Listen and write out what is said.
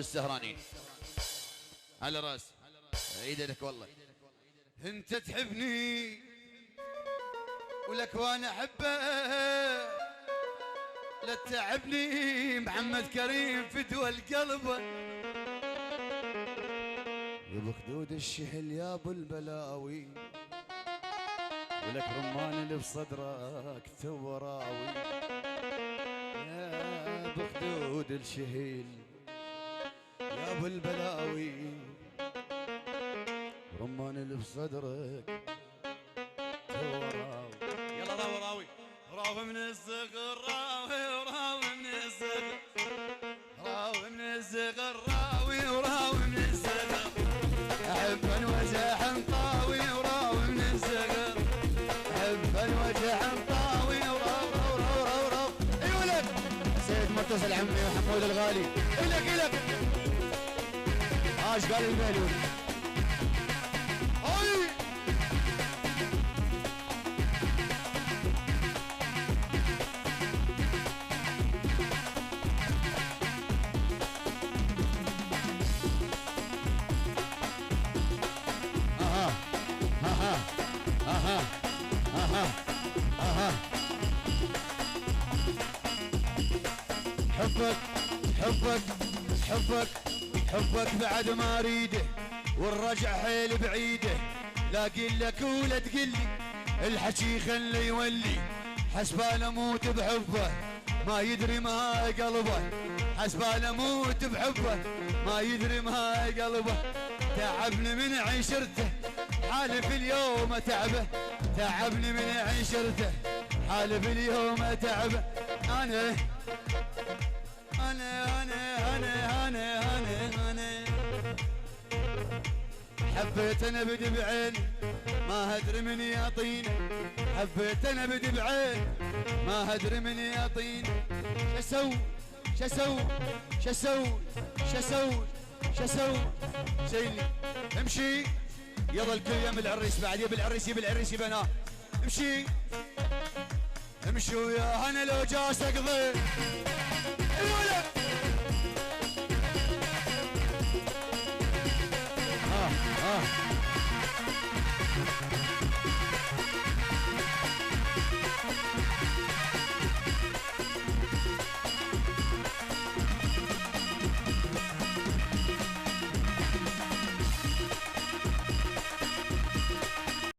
السهراني على راس ايدك والله. انت تحبني ولك وانا احبك، لا تتعبني محمد كريم فدوى القلب. يا ابو خدود الشحل يا ابو البلاوي، ولك رمان اللي بصدرك ثوراوي. يا ابو خدود الشحل يا ابو البلاوي، رمان اللي بصدرك ثوراوي. يلا راوي راوي راوي من الصغر، راوي من الصغر، راوي من الصغر، راوي من الصغر. حبا وجع طاوي وراوي من الصغر، حبا وجع طاوي وراو. اي ولد سيد متصل عمي محمود الغالي. الك ايش قال البالون؟ هاي حبك حبك حبك حبك بعد ما اريده، والرجع حيل بعيده. لا اقول لك ولا تقلي، الحكي خلي يولي. حسبال اموت بحبه ما يدري ما قلبه، حسبال اموت بحبه ما يدري ما قلبه. تعبني من عشرته حالف اليوم اتعبه، تعبني من عشرته حالف اليوم اتعبه. انا حبيت انا بدي بعيني ما ادري من يعطيني، حبيت انا بدي بعيني ما ادري من يعطيني. شسوي شسوي شسوي شسوي شسوي شيلي. امشي يلا الكل يم العريس بعد، يبي العريس يبي العريس يبي انا. امشي امشي ويا انا لو جاس اقضي الولد.